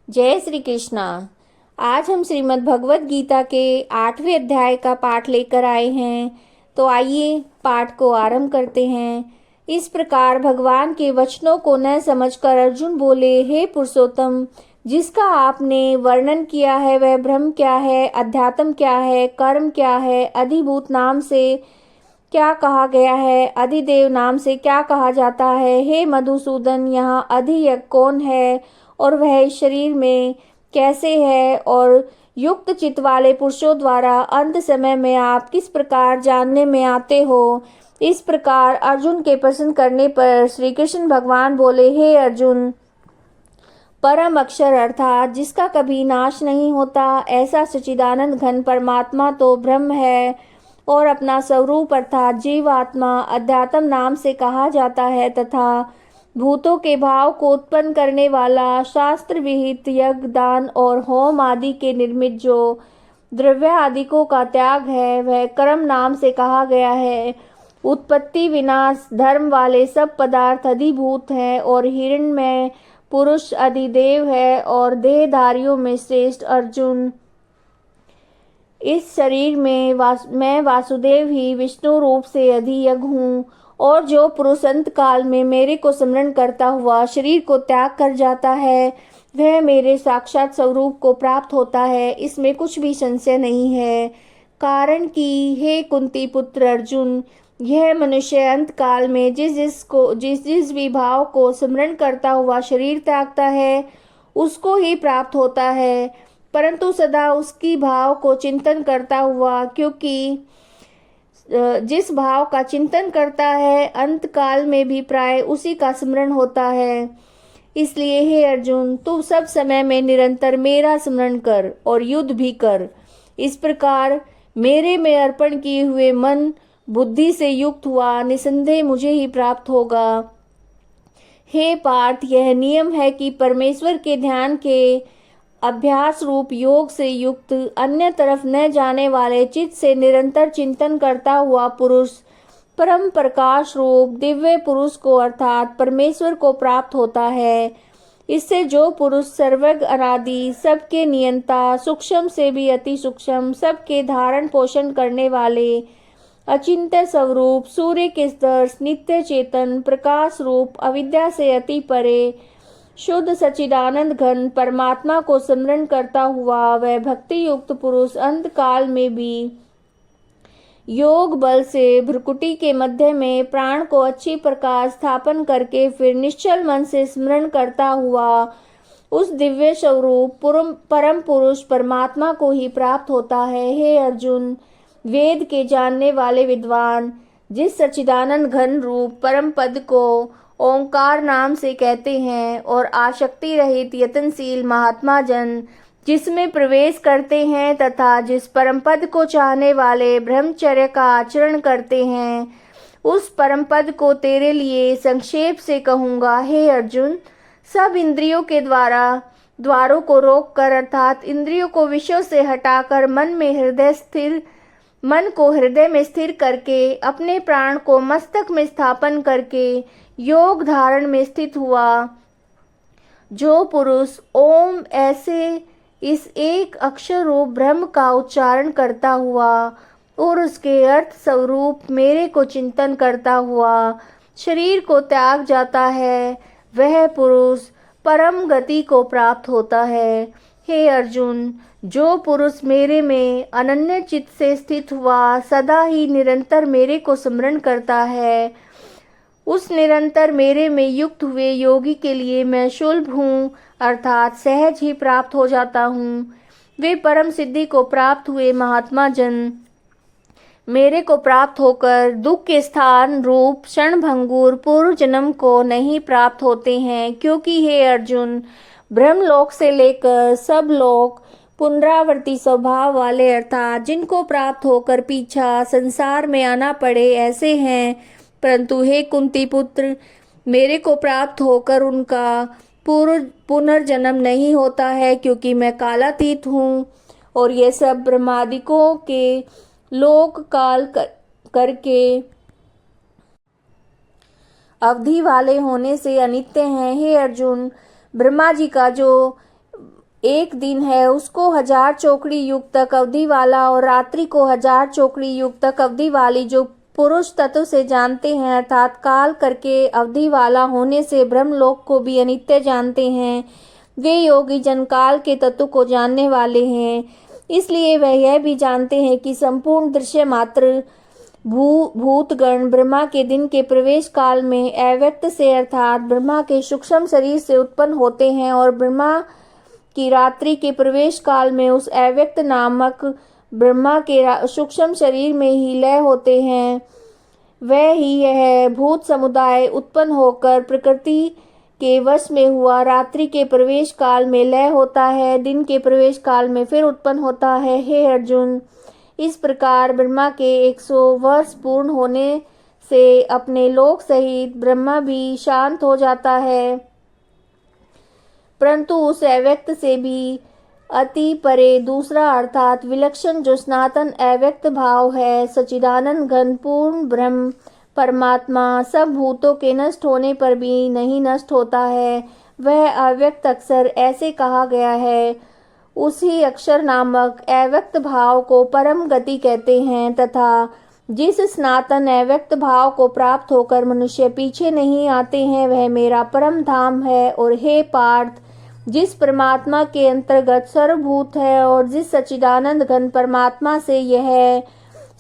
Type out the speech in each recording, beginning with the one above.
जय श्री कृष्णा। आज हम श्रीमद् भगवत गीता के 8वें अध्याय का पाठ लेकर आए हैं। तो आइए पाठ को आरंभ करते हैं। इस प्रकार भगवान के वचनों को न समझकर अर्जुन बोले, हे पुरुषोत्तम, जिसका आपने वर्णन किया है वह ब्रह्म क्या है, अध्यात्म क्या है, कर्म क्या है, अधिभूत नाम से क्या कहा गया है, अधिदेव नाम से क्या कहा जाता है। हे मधुसूदन, यहाँ अधियज्ञ कौन है और वह इस शरीर में कैसे है, और युक्त चित्त वाले पुरुषों द्वारा अंत समय में आप किस प्रकार जानने में आते हो। इस प्रकार अर्जुन के प्रश्न करने पर श्री कृष्ण भगवान बोले, हे अर्जुन, परम अक्षर अर्थात जिसका कभी नाश नहीं होता, ऐसा सच्चिदानंद घन परमात्मा तो ब्रह्म है, और अपना स्वरूप अर्थात जीवात्मा अध्यात्म नाम से कहा जाता है, तथा भूतों के भाव को उत्पन्न करने वाला शास्त्र विहित यज्ञ, दान और होम आदि के निर्मित जो द्रव्य आदिकों का त्याग है, वह कर्म नाम से कहा गया है। उत्पत्ति विनाश धर्म वाले सब पदार्थ अधिभूत हैं, और हिरण्मय पुरुष अधिदेव है, और देहधारियों में श्रेष्ठ अर्जुन, इस शरीर में मैं वासुदेव ही विष्णु रूप से अधियज्ञ हूँ। और जो पुरुष अंत काल में मेरे को स्मरण करता हुआ शरीर को त्याग कर जाता है, वह मेरे साक्षात स्वरूप को प्राप्त होता है, इसमें कुछ भी संशय नहीं है। कारण कि हे कुंती पुत्र अर्जुन, यह मनुष्य अंत काल में जिस विभाव को स्मरण करता हुआ शरीर त्यागता है, उसको ही प्राप्त होता है, परंतु सदा उसकी भाव को चिंतन करता हुआ, क्योंकि जिस भाव का चिंतन करता है अंत काल में भी प्राय उसी का स्मरण होता है। इसलिए हे अर्जुन, तू सब समय में निरंतर मेरा स्मरण कर और युद्ध भी कर। इस प्रकार मेरे में अर्पण किए हुए मन बुद्धि से युक्त हुआ निसंदेह मुझे ही प्राप्त होगा। हे पार्थ, यह नियम है कि परमेश्वर के ध्यान के अभ्यास रूप योग से युक्त अन्य तरफ न जाने वाले चित्त से निरंतर चिंतन करता हुआ पुरुष परम प्रकाश रूप दिव्य पुरुष को अर्थात परमेश्वर को प्राप्त होता है। इससे जो पुरुष सर्वज्ञ अनादि सबके नियंता, सूक्ष्म से भी अति सूक्ष्म, सबके धारण पोषण करने वाले अचिंत्य स्वरूप, सूर्य के स्पर्श, नित्य चेतन प्रकाश रूप, अविद्या से अति परे शुद्ध सच्चिदानंद घन परमात्मा को स्मरण करता हुआ वह भक्ति युक्त पुरुष अंत काल में भी योग बल से भ्रुकुटी के मध्य में प्राण को अच्छी प्रकार स्थापन करके फिर निश्चल मन से स्मरण करता हुआ उस दिव्य स्वरूप परम पुरुष परमात्मा को ही प्राप्त होता है। हे अर्जुन, वेद के जानने वाले विद्वान जिस सच्चिदानंद घन रूप परम पद को ओंकार नाम से कहते हैं, और आसक्ति रहित यत्नशील महात्मा जन जिसमें प्रवेश करते हैं, तथा जिस परम पद को चाहने वाले ब्रह्मचर्य का आचरण करते हैं, उस परम पद को तेरे लिए संक्षेप से कहूँगा। हे अर्जुन, सब इंद्रियों के द्वारों को रोक कर अर्थात इंद्रियों को विषयों से हटाकर मन को हृदय में स्थिर करके अपने प्राण को मस्तक में स्थापन करके योग धारण में स्थित हुआ जो पुरुष ओम ऐसे इस एक अक्षर रूप ब्रह्म का उच्चारण करता हुआ और उसके अर्थ स्वरूप मेरे को चिंतन करता हुआ शरीर को त्याग जाता है, वह पुरुष परम गति को प्राप्त होता है। हे अर्जुन, जो पुरुष मेरे में अनन्य चित्त से स्थित हुआ सदा ही निरंतर मेरे को स्मरण करता है, उस निरंतर मेरे में युक्त हुए योगी के लिए मैं सुलभ हूँ, अर्थात सहज ही प्राप्त हो जाता हूँ। वे परम सिद्धि को प्राप्त हुए महात्मा जन मेरे को प्राप्त होकर दुख के स्थान रूप क्षणभंगुर पूर्व जन्म को नहीं प्राप्त होते हैं, क्योंकि हे अर्जुन, ब्रह्मलोक से लेकर सब लोग पुनरावर्ती स्वभाव वाले अर्थात जिनको प्राप्त होकर पीछा संसार में आना पड़े ऐसे हैं, परंतु हे कुंती पुत्र, मेरे को प्राप्त होकर उनका पुनर्जन्म नहीं होता है, क्योंकि मैं कालातीत हूँ, और ये सब ब्रह्मादिकों के लोक काल करके अवधि वाले होने से अनित्य हैं। हे अर्जुन, ब्रह्मा जी का जो एक दिन है उसको 1000 चौकड़ी युग तक अवधि वाला और रात्रि को 1000 चौकड़ी युग तक अवधि वाली जो पुरुष तत्व से जानते हैं, अर्थात काल करके अवधि वाला होने से ब्रह्मलोक को भी अनित्य जानते हैं, वे योगी जन काल के तत्व को जानने वाले हैं। इसलिए वह यह भी जानते हैं कि संपूर्ण दृश्य मात्र भूतगण ब्रह्मा के दिन के प्रवेश काल में अव्यक्त से अर्थात ब्रह्मा के सूक्ष्म शरीर से उत्पन्न होते हैं और ब्रह्मा की रात्रि के प्रवेश काल में उस अव्यक्त नामक ब्रह्मा के सूक्ष्म शरीर में ही लय होते हैं। वह ही यह भूत समुदाय उत्पन्न होकर प्रकृति के वश में हुआ रात्रि के प्रवेश काल में लय होता है, दिन के प्रवेश काल में फिर उत्पन्न होता है। हे अर्जुन, इस प्रकार ब्रह्मा के 100 वर्ष पूर्ण होने से अपने लोक सहित ब्रह्मा भी शांत हो जाता है, परंतु उस अव्यक्त से भी अति परे दूसरा अर्थात विलक्षण जो सनातन अव्यक्त भाव है, सच्चिदानंद घन पूर्ण ब्रह्म परमात्मा सब भूतों के नष्ट होने पर भी नहीं नष्ट होता है, वह अव्यक्त अक्षर ऐसे कहा गया है। उसी अक्षर नामक अव्यक्त भाव को परम गति कहते हैं तथा जिस सनातन अव्यक्त भाव को प्राप्त होकर मनुष्य पीछे नहीं आते हैं, वह मेरा परम धाम है। और हे पार्थ, जिस परमात्मा के अंतर्गत सर्वभूत है और जिस सच्चिदानंद घन परमात्मा से यह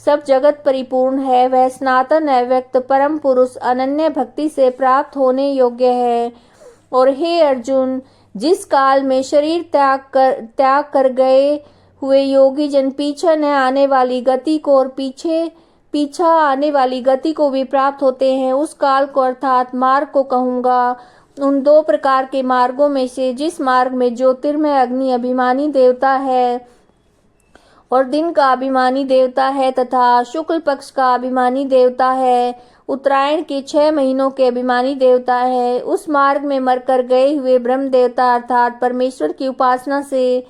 सब जगत परिपूर्ण है, वह सनातन अव्यक्त परम पुरुष अनन्य भक्ति से प्राप्त होने योग्य है। और हे अर्जुन, जिस काल में शरीर त्याग कर गए हुए योगी जन पीछे न आने वाली गति को और पीछा आने वाली गति को भी प्राप्त होते हैं, उस काल को अर्थात मार्ग को कहूँगा। उन 2 प्रकार के मार्गों में से जिस मार्ग में ज्योतिर्मय अग्नि अभिमानी देवता है और दिन का अभिमानी देवता है तथा शुक्ल पक्ष का अभिमानी देवता है, उत्तरायण के 6 महीनों के अभिमानी देवता है, उस मार्ग में मरकर गए हुए ब्रह्म देवता अर्थात परमेश्वर की उपासना से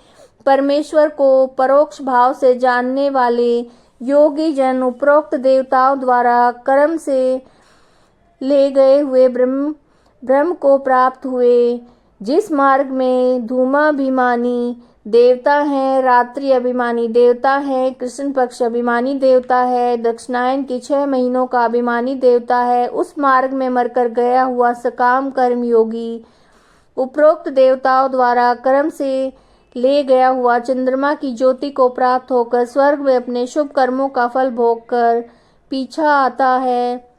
परमेश्वर को परोक्ष भाव से जानने वाले योगी जन उपरोक्त देवताओं द्वारा कर्म से ले गए हुए ब्रह्म को प्राप्त हुए। जिस मार्ग में धूमाभिमानी देवता है, रात्रि अभिमानी देवता है, कृष्ण पक्ष अभिमानी देवता है, दक्षिणायन के 6 महीनों का अभिमानी देवता है, उस मार्ग में मरकर गया हुआ सकाम कर्म योगी उपरोक्त देवताओं द्वारा कर्म से ले गया हुआ चंद्रमा की ज्योति को प्राप्त होकर स्वर्ग में अपने शुभ कर्मों का फल भोग कर पीछा आता है।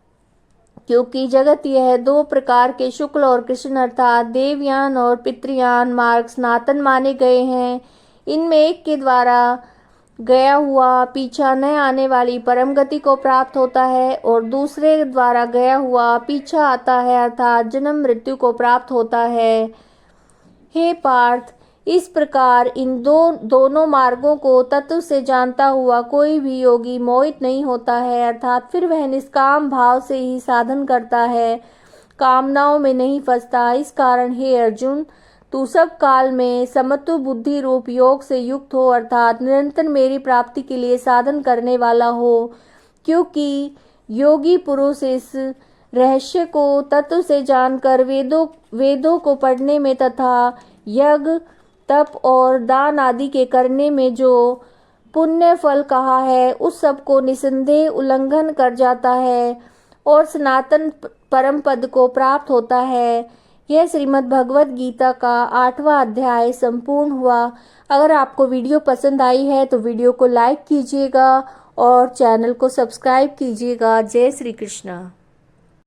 क्योंकि जगत यह 2 प्रकार के शुक्ल और कृष्ण अर्थात देवयान और पितृयान मार्ग सनातन माने गए हैं। इनमें एक के द्वारा गया हुआ पीछा न आने वाली परम गति को प्राप्त होता है और दूसरे द्वारा गया हुआ पीछा आता है अर्थात जन्म मृत्यु को प्राप्त होता है। हे पार्थ, इस प्रकार इन दोनों मार्गों को तत्व से जानता हुआ कोई भी योगी मोहित नहीं होता है, अर्थात फिर वह निष्काम भाव से ही साधन करता है, कामनाओं में नहीं फंसता। इस कारण हे अर्जुन, तू सब काल में समत्व बुद्धि रूप योग से युक्त हो अर्थात निरंतर मेरी प्राप्ति के लिए साधन करने वाला हो। क्योंकि योगी पुरुष इस रहस्य को तत्व से जानकर वेदों को पढ़ने में तथा यज्ञ तप और दान आदि के करने में जो पुण्य फल कहा है, उस सब को निसंदेह उल्लंघन कर जाता है और सनातन परम पद को प्राप्त होता है। यह श्रीमद् भगवद गीता का 8वां अध्याय संपूर्ण हुआ। अगर आपको वीडियो पसंद आई है तो वीडियो को लाइक कीजिएगा और चैनल को सब्सक्राइब कीजिएगा। जय श्री कृष्ण।